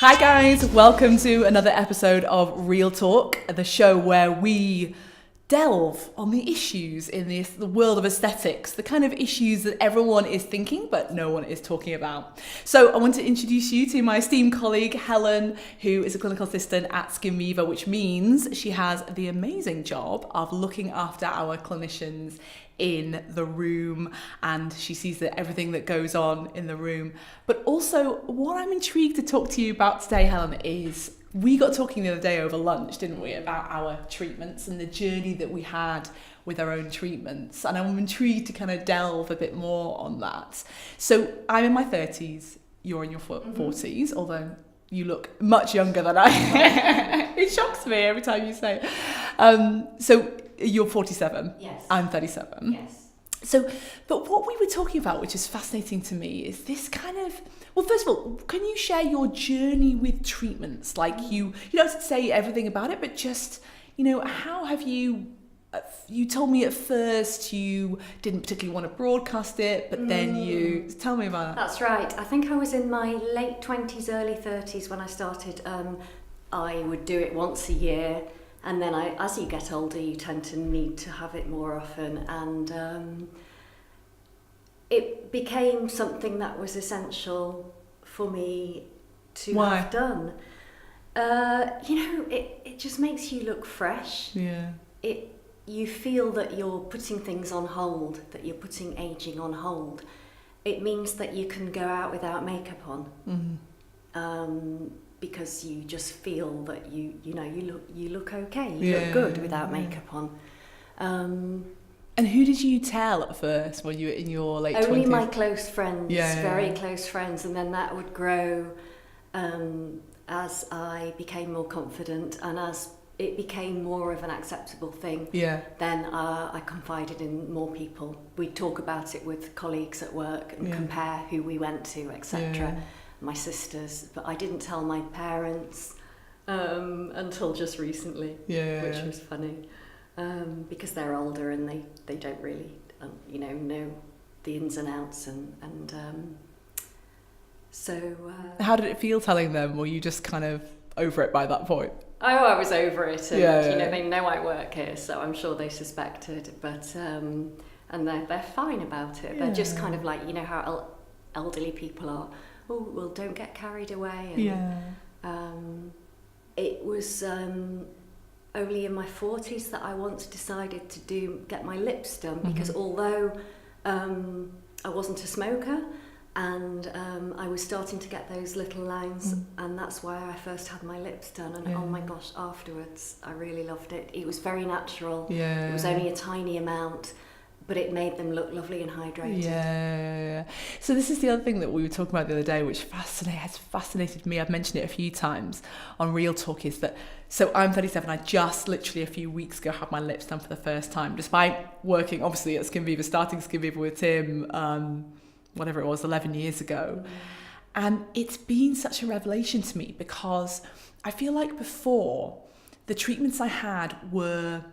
Hi guys, welcome to another episode of Real Talk, the show where we delve on the issues in the world of aesthetics, the kind of issues that everyone is thinking but no one is talking about. So I want to introduce you to my esteemed colleague Helen, who is a clinical assistant at Skin Viva, which means she has the amazing job of looking after our clinicians in the room, and she sees everything that goes on in the room. But also, what I'm intrigued to talk to you about today, Helen, is we got talking the other day over lunch, didn't we, about our treatments and the journey that we had with our own treatments. And I'm intrigued to kind of delve a bit more on that. So I'm in my 30s, you're in your 40s, although you look much younger than I am. It shocks me every time you say it. So you're 47. Yes. I'm 37. Yes. So, but what we were talking about, which is fascinating to me, is this kind of, well, first of all, can you share your journey with treatments? Like you don't have to say everything about it, but just, how have you told me at first you didn't particularly want to broadcast it, but then tell me about that. That's right. I think I was in my late 20s, early 30s when I started. I would do it once a year. And then as you get older, you tend to need to have it more often. And it became something that was essential for me to have done. It just makes you look fresh. Yeah. You feel that you're putting things on hold, that you're putting aging on hold. It means that you can go out without makeup on. Mm-hmm. Because you just feel that you look okay, you look good without makeup on. And who did you tell at first when you were in your late 20s? Only my close friends, very close friends, and then that would grow as I became more confident and as it became more of an acceptable thing. Yeah. Then I confided in more people. We'd talk about it with colleagues at work and compare who we went to, etc. My sisters, but I didn't tell my parents until just recently, which was funny, because they're older and they don't really, know the ins and outs, and so. How did it feel telling them? Were you just kind of over it by that point? Oh, I was over it, and they know I work here, so I'm sure they suspected, but and they're fine about it. They're just kind of like, how elderly people are. Oh, well, don't get carried away. And, it was only in my 40s that I once decided to get my lips done, because although I wasn't a smoker, and I was starting to get those little lines, and that's why I first had my lips done. And oh my gosh, afterwards, I really loved it. It was very natural. Yeah. It was only a tiny amount, but it made them look lovely and hydrated. Yeah. So this is the other thing that we were talking about the other day, which has fascinated me. I've mentioned it a few times on Real Talk, is that, so I'm 37, I just literally a few weeks ago had my lips done for the first time, despite working obviously at Skin Viva, starting Skin Viva with Tim, whatever it was, 11 years ago. And it's been such a revelation to me, because I feel like before, the treatments I had were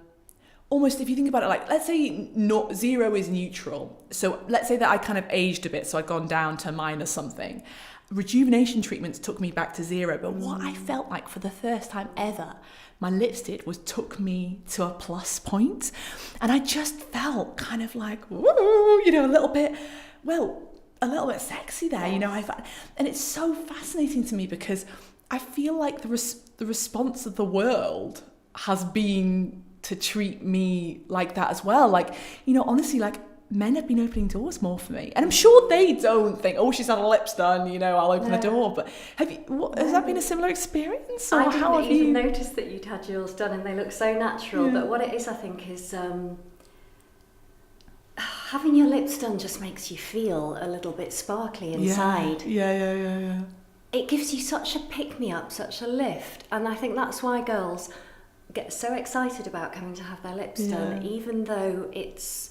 almost, if you think about it, like, let's say zero is neutral. So let's say that I kind of aged a bit, so I'd gone down to minus something. Rejuvenation treatments took me back to zero. But what I felt like for the first time ever, my lips took me to a plus point. And I just felt kind of like, woo, a little bit sexy there, and it's so fascinating to me, because I feel like the response of the world has been to treat me like that as well. Like, honestly, like, men have been opening doors more for me, and I'm sure they don't think, oh, she's had her lips done, I'll open the door. But has that been a similar experience, or I didn't even notice that you'd had yours done, and they look so natural. But what it is, I think, is having your lips done just makes you feel a little bit sparkly inside. Yeah. It gives you such a pick-me-up, such a lift, and I think that's why girls get so excited about coming to have their lips done, even though it's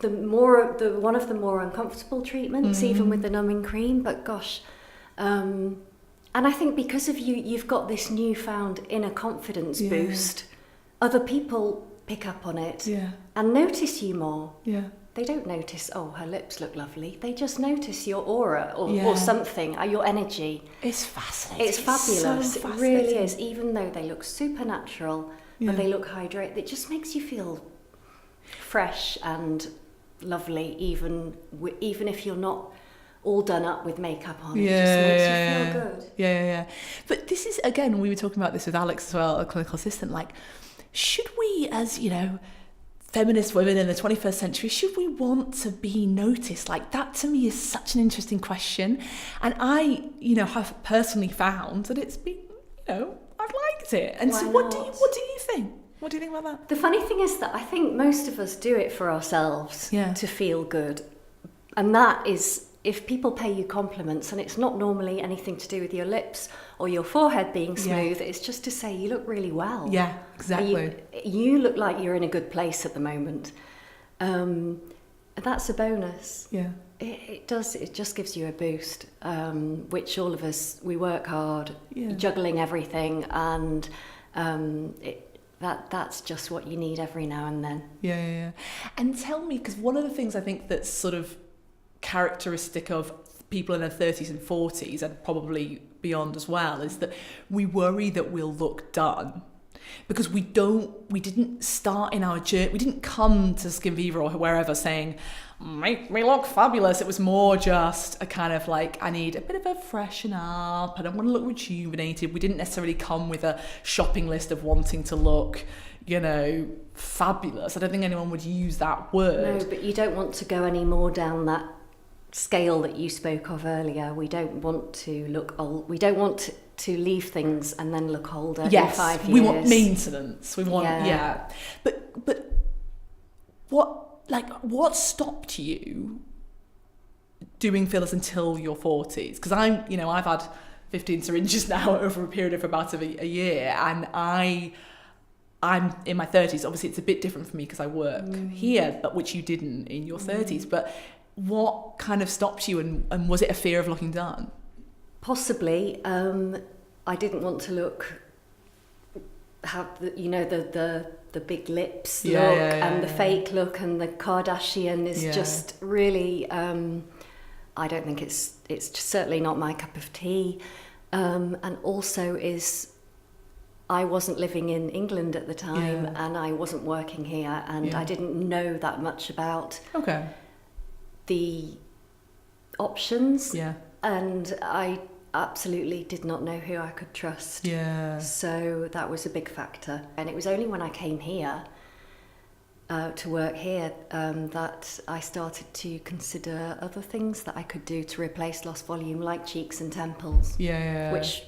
one of the more uncomfortable treatments, even with the numbing cream. But gosh, and I think because of you've got this newfound inner confidence boost. Other people pick up on it and notice you more. they don't notice, oh, her lips look lovely. They just notice your aura or something, your energy. It's fascinating. It's fabulous. So it really is. Even though they look supernatural, but they look hydrated, it just makes you feel fresh and lovely, even if you're not all done up with makeup on. It just makes you feel good. Yeah. But this is, again, we were talking about this with Alex as well, a clinical assistant, like, should we, as, feminist women in the 21st century, should we want to be noticed? Like, that to me is such an interesting question. And I, have personally found that it's been, I've liked it. And so what do you think? What do you think about that? The funny thing is that I think most of us do it for ourselves to feel good. And that is, if people pay you compliments, and it's not normally anything to do with your lips or your forehead being smooth, it's just to say you look really well. Yeah, exactly. You look like you're in a good place at the moment. That's a bonus. Yeah. It just gives you a boost, which all of us, we work hard, juggling everything, and that's just what you need every now and then. Yeah. And tell me, because one of the things I think that's sort of characteristic of people in their 30s and 40s, and probably beyond as well, is that we worry that we'll look done. Because we didn't start in our journey, we didn't come to Skin Viva or wherever saying, make me look fabulous. It was more just a kind of like, I need a bit of a freshen up and I want to look rejuvenated. We didn't necessarily come with a shopping list of wanting to look, fabulous. I don't think anyone would use that word. No, but you don't want to go any more down that scale that you spoke of earlier. We don't want to look old. We don't want to leave things and then look older in 5 years. We want maintenance. We want But what stopped you doing fillers until your 40s? Because I've had 15 syringes now over a period of about a year, and I'm in my 30s. Obviously, it's a bit different for me because I work here, but which you didn't in your 30s. But what kind of stopped you, and was it a fear of looking done? Possibly. I didn't want to have the big lips look and the fake look, and the Kardashian is just really. I don't think it's certainly not my cup of tea, and also I wasn't living in England at the time, and I wasn't working here, and I didn't know that much about the options, and I absolutely did not know who I could trust. So that was a big factor, and it was only when I came here to work here that I started to consider other things that I could do to replace lost volume, like cheeks and temples, which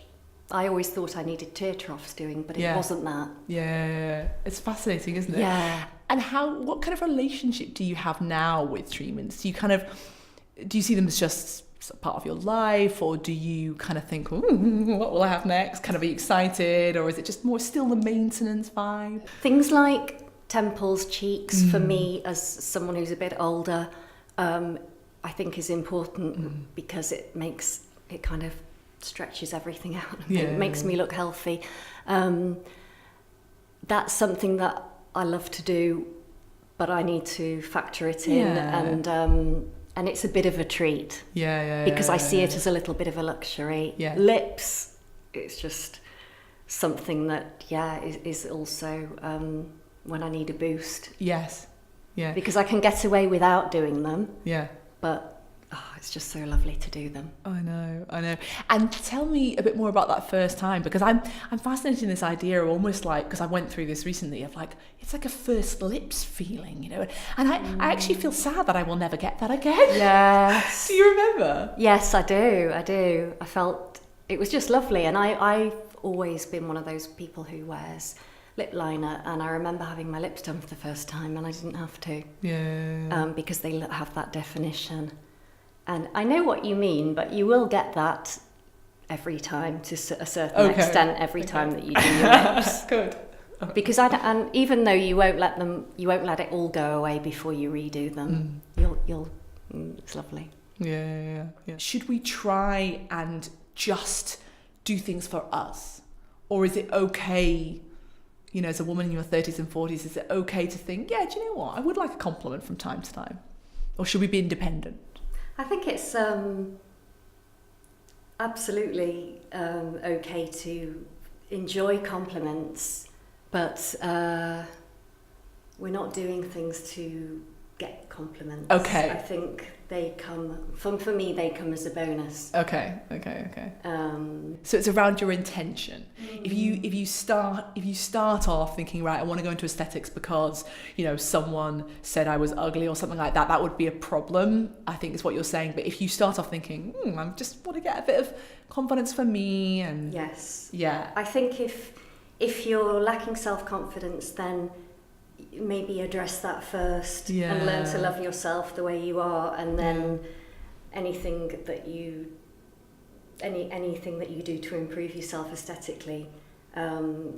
I always thought I needed tear troughs doing, but it wasn't that. It's fascinating, isn't it? And what kind of relationship do you have now with treatments? Do you see them as just part of your life, or do you kind of think, what will I have next? Kind of be excited, or is it just more still the maintenance vibe? Things like temples, cheeks, for me as someone who's a bit older, I think is important because it kind of stretches everything out. It makes me look healthy. That's something that I love to do, but I need to factor it in, and it's a bit of a treat. Because I see it as a little bit of a luxury. Lips, it's just something that is also when I need a boost. Because I can get away without doing them. But it's just so lovely to do them. I know. And tell me a bit more about that first time, because I'm fascinated in this idea of almost like, because I went through this recently, of like, it's like a first lips feeling, and I actually feel sad that I will never get that again. Yes. Do you remember? Yes, I do. I felt it was just lovely, and I've always been one of those people who wears lip liner, and I remember having my lips done for the first time, and I didn't have to. Because they have that definition. And I know what you mean, but you will get that every time to a certain extent every time that you do your lips. Good. Because and even though you won't let it all go away before you redo them. It's lovely. Yeah. Should we try and just do things for us, or is it okay? As a woman in your 30s and 40s, is it okay to think, do you know what? I would like a compliment from time to time. Or should we be independent? I think it's absolutely okay to enjoy compliments, but we're not doing things to get compliments. Okay. I think they come, for me, they come as a bonus. Okay. So it's around your intention. If you start off thinking, right, I want to go into aesthetics because, you know, someone said I was ugly or something like that, that would be a problem, I think is what you're saying. But if you start off thinking, I just want to get a bit of confidence for me, and yes, yeah, I think if you're lacking self-confidence, then maybe address that first, and learn to love yourself the way you are, and then anything that you do to improve yourself aesthetically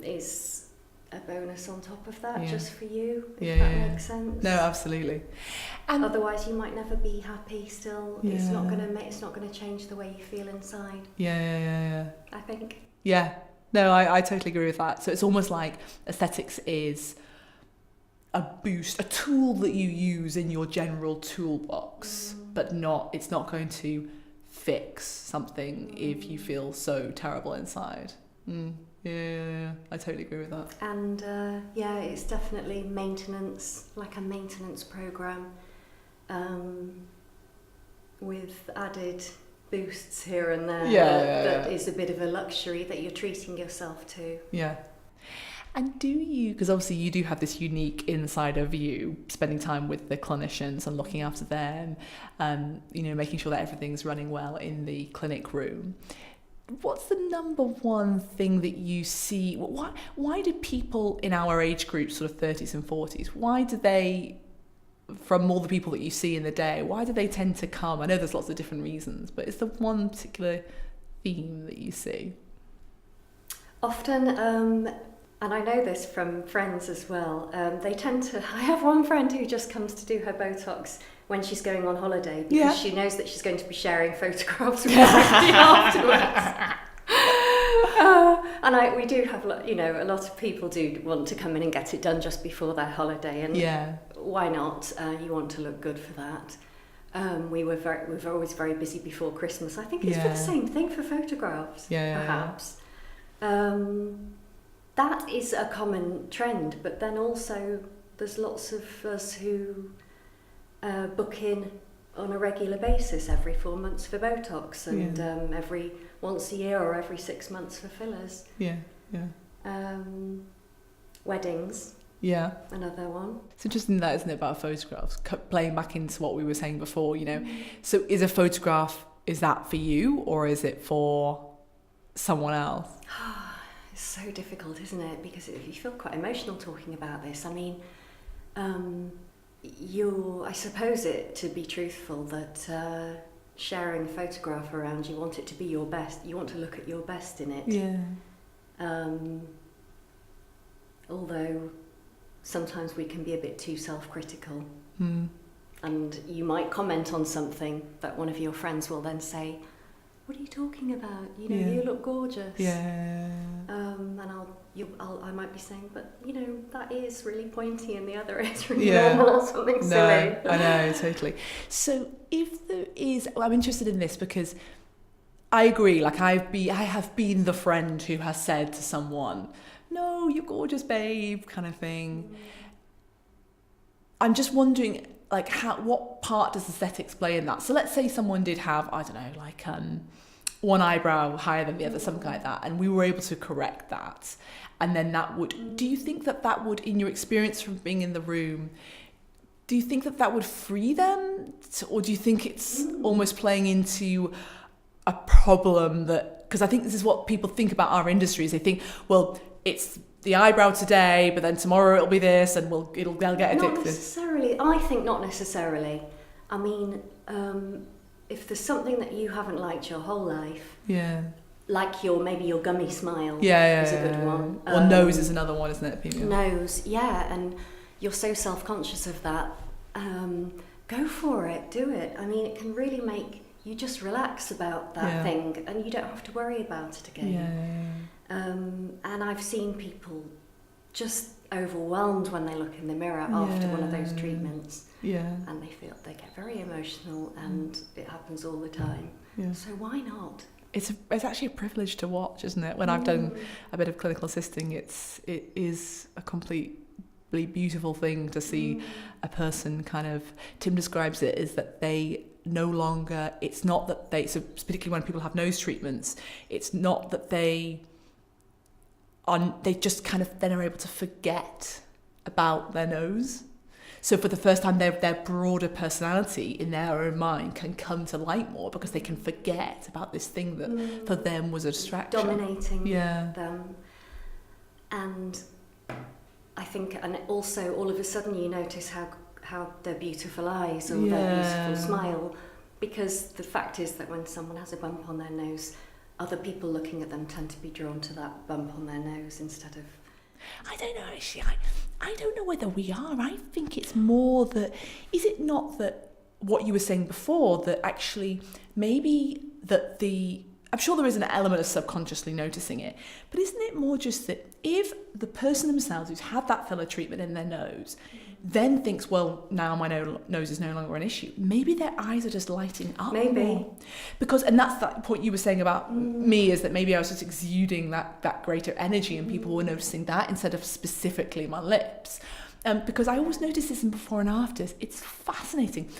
is a bonus on top of that, just for you, if that makes sense. No, absolutely. And otherwise you might never be happy still. It's not going to change the way you feel inside. I think. No, I totally agree with that. So it's almost like aesthetics is a boost, a tool that you use in your general toolbox, but it's not going to fix something if you feel so terrible inside. I totally agree with that. And it's definitely maintenance, like a maintenance program, with added boosts here and there. That is a bit of a luxury that you're treating yourself to. And do you, because obviously you do have this unique insider view, spending time with the clinicians and looking after them, making sure that everything's running well in the clinic room. What's the number one thing that you see? Why do people in our age group, sort of 30s and 40s, why do they, from all the people that you see in the day, why do they tend to come? I know there's lots of different reasons, but is there one particular theme that you see? Often, and I know this from friends as well, they tend to... I have one friend who just comes to do her Botox when she's going on holiday, because she knows that she's going to be sharing photographs with everybody afterwards. And we do have, a lot of people do want to come in and get it done just before their holiday, and why not? You want to look good for that. We're always very busy before Christmas. I think it's for the same thing for photographs, perhaps. That is a common trend, but then also there's lots of us who book in on a regular basis every 4 months for Botox, and every once a year or every 6 months for fillers. Weddings. Another one. It's interesting that, isn't it, about photographs, playing back into what we were saying before, So is a photograph, is that for you or is it for someone else? It's so difficult, isn't it? Because you feel quite emotional talking about this. I mean, I suppose it to be truthful that sharing a photograph around, you want it to be your best. You want to look at your best in it. Although sometimes we can be a bit too self-critical. And you might comment on something that one of your friends will then say, "What are you talking about? You look gorgeous." And I might be saying, "But that is really pointy, and the other is really normal," or something silly. I know, totally. So if there is, I'm interested in this because I agree. Like I have been the friend who has said to someone, "No, you're gorgeous, babe," kind of thing. I'm just wondering, like, what part does aesthetics play in that? So let's say someone did have, I don't know, like one eyebrow higher than the other, something like that, and we were able to correct that, and then that would, do you think that would, in your experience from being in the room, do you think that would free them, or do you think it's almost playing into a problem that, because I think this is what people think about our industries, they think, well, it's the eyebrow today, but then tomorrow it'll be this, and they'll get addicted. Not necessarily. I think not necessarily. I mean, if there's something that you haven't liked your whole life, like maybe your gummy smile is a good one. Or nose is another one, isn't it? People? Nose, and you're so self-conscious of that. Go for it, do it. I mean, it can really make you just relax about that thing, and you don't have to worry about it again. And I've seen people just overwhelmed when they look in the mirror after one of those treatments. Yeah. And they get very emotional, and it happens all the time. Yeah. So why not? It's actually a privilege to watch, isn't it? When I've done a bit of clinical assisting, it is a completely beautiful thing to see a person kind of, Tim describes it as that they no longer, it's not that they, so particularly when people have nose treatments, it's not that they just kind of then are able to forget about their nose. So for the first time, their broader personality in their own mind can come to light more, because they can forget about this thing that for them was a distraction. Dominating them. And I think, and also all of a sudden you notice how their beautiful eyes or their beautiful smile, because the fact is that when someone has a bump on their nose, other people looking at them tend to be drawn to that bump on their nose instead of... I don't know, actually. I don't know whether we are. I think it's more that... Is it not that what you were saying before, that actually maybe that I'm sure there is an element of subconsciously noticing it, but isn't it more just that if the person themselves who's had that filler treatment in their nose then thinks, well, now my nose is no longer an issue, maybe their eyes are just lighting up more. Because, and that's that point you were saying about me, is that maybe I was just exuding that greater energy, and people were noticing that instead of specifically my lips. Because I always notice this in before and afters. It's fascinating.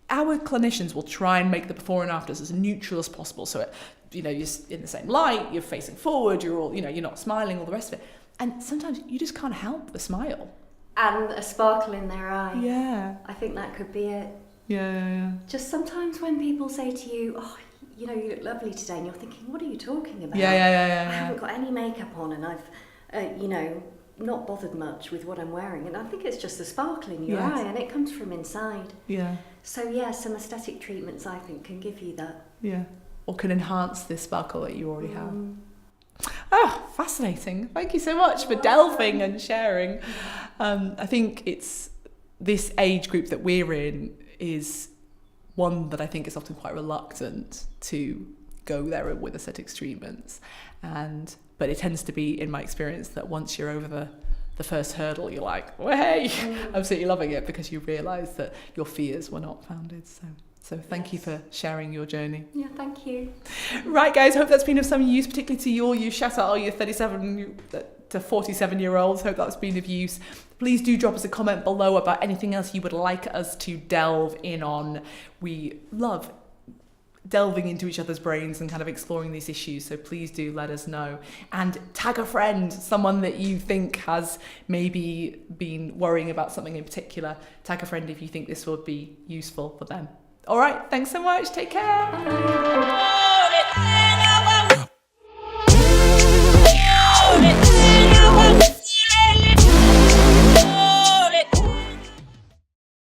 Our clinicians will try and make the before and afters as neutral as possible. So, you're in the same light, you're facing forward, you're all, you're not smiling, all the rest of it. And sometimes you just can't help the smile. And a sparkle in their eye. Yeah. I think that could be it. Yeah. Just sometimes when people say to you, oh, you look lovely today, and you're thinking, what are you talking about? Yeah. I haven't got any makeup on, and I've, not bothered much with what I'm wearing. And I think it's just a sparkle in your eye, and it comes from inside. Yeah. So, some aesthetic treatments, I think, can give you that. Yeah. Or can enhance this sparkle that you already have. Oh, fascinating. Thank you so much for delving and sharing. I think it's this age group that we're in is one that I think is often quite reluctant to go there with aesthetics treatments. But it tends to be, in my experience, that once you're over the first hurdle, you're like, well, hey, absolutely loving it, because you realise that your fears were not founded. So thank you for sharing your journey. Yeah, thank you. Right, guys, hope that's been of some use, particularly to you shout out all your 37 to 47-year-olds. Hope that's been of use. Please do drop us a comment below about anything else you would like us to delve in on. We love delving into each other's brains and kind of exploring these issues, so please do let us know. And tag a friend, someone that you think has maybe been worrying about something in particular. Tag a friend if you think this would be useful for them. All right, thanks so much. Take care. Bye.